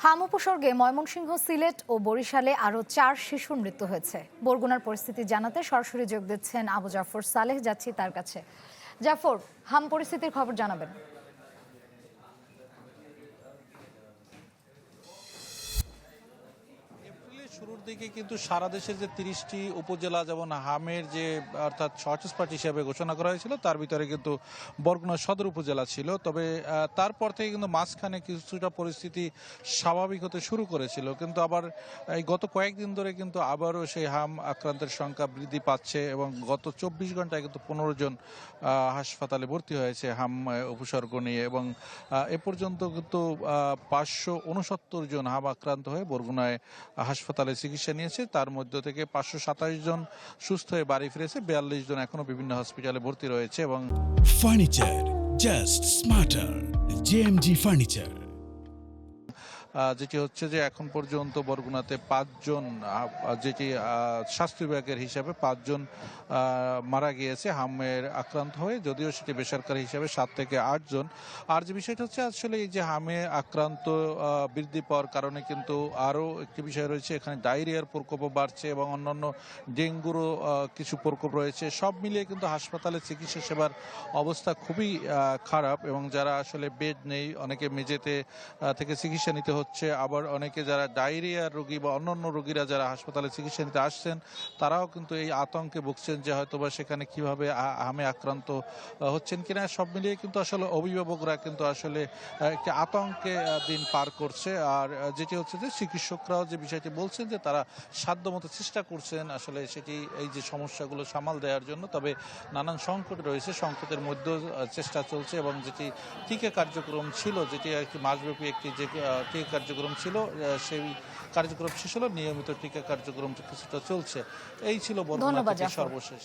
হাম উপসর্গে ময়মনসিংহ, সিলেট ও বরিশালে আরও 4 শিশুর মৃত্যু হয়েছে। বরগুনার পরিস্থিতি জানাতে সরাসরি যোগ দিচ্ছেন আবু জাফর সালেহ। যাচ্ছি তার কাছে। জাফর, হাম পরিস্থিতির খবর জানাবেন। শুরুর দিকে কিন্তু সারা দেশের যে 30টি উপজেলা যেমন হামের যে অর্থাৎ হটস্পট হিসেবে ঘোষণা করা হয়েছিল তার ভিতরে কিন্তু বরগুনা সদর উপজেলা ছিল। তবে তারপর থেকে কিন্তু মাঝখানে কিছুটা পরিস্থিতি স্বাভাবিক হতে শুরু করেছিল, কিন্তু আবার এই গত কয়েকদিন ধরে কিন্তু আবারও সেই হাম আক্রান্তের সংখ্যা বৃদ্ধি পাচ্ছে এবং গত 24 ঘন্টায় কিন্তু 15 জন হাসপাতালে ভর্তি হয়েছে হাম উপসর্গ নিয়ে এবং এ পর্যন্ত কিন্তু 569 জন হাম আক্রান্ত হয়ে বরগুনায় হাসপাতালে চিকিৎসা নিয়েছে। তার মধ্য থেকে 527 জন সুস্থ হয়ে বাড়ি ফিরেছে, 42 জন এখনো বিভিন্ন হসপিটালে ভর্তি রয়েছে। এবং furniture just smarter, JMG furniture. যেটি হচ্ছে যে এখন পর্যন্ত বরগুনাতে 5 জন, যেটি স্বাস্থ্য বিভাগের হিসাবে 5 জন মারা গিয়েছে হামের আক্রান্ত হয়ে, যদিও সেটি বেসরকারি হিসাবে 7 থেকে 8 জন। আর যে বিষয়টা হচ্ছে আসলে এই যে হামে আক্রান্ত বৃদ্ধি পাওয়ার কারণে কিন্তু আরও একটি বিষয় রয়েছে, এখানে ডায়রিয়ার প্রকোপও বাড়ছে এবং অন্যান্য ডেঙ্গুরও কিছু প্রকোপ রয়েছে। সব মিলিয়ে কিন্তু হাসপাতালে চিকিৎসা সেবার অবস্থা খুবই খারাপ এবং যারা আসলে বেড নেই, অনেকে মেঝেতে থেকে চিকিৎসা নিতে হচ্ছে। আবার অনেকে যারা ডায়রিয়ার রোগী বা অন্যান্য রোগীরা যারা হাসপাতালে চিকিৎসা নিতে আসছেন তারাও কিন্তু এই আতঙ্কে ভুগছেন যে হয়তোবা সেখানে কিভাবে হামে আক্রান্ত হচ্ছেন কিনা। সব মিলিয়ে কিন্তু আসলে অভিভাবকরা কিন্তু আসলে একটি আতঙ্কে দিন পার করছে। আর যেটি হচ্ছে যে চিকিৎসকরাও যে বিষয়টি বলছেন যে তারা সাধ্যমতো চেষ্টা করছেন আসলে সেটি এই যে সমস্যাগুলো সামাল দেওয়ার জন্য, তবে নানান সংকট রয়েছে, সংকটের মধ্যেও চেষ্টা চলছে এবং যেটি টিকা কার্যক্রম ছিল, যেটি একটি মাসব্যাপী একটি যে টিকা কার্যক্রম ছিল সেই কার্যক্রম শেষ হলো, নিয়মিত টিকা কার্যক্রম কিছুটা চলছে। এই ছিল বর্তমানে সর্বশেষ।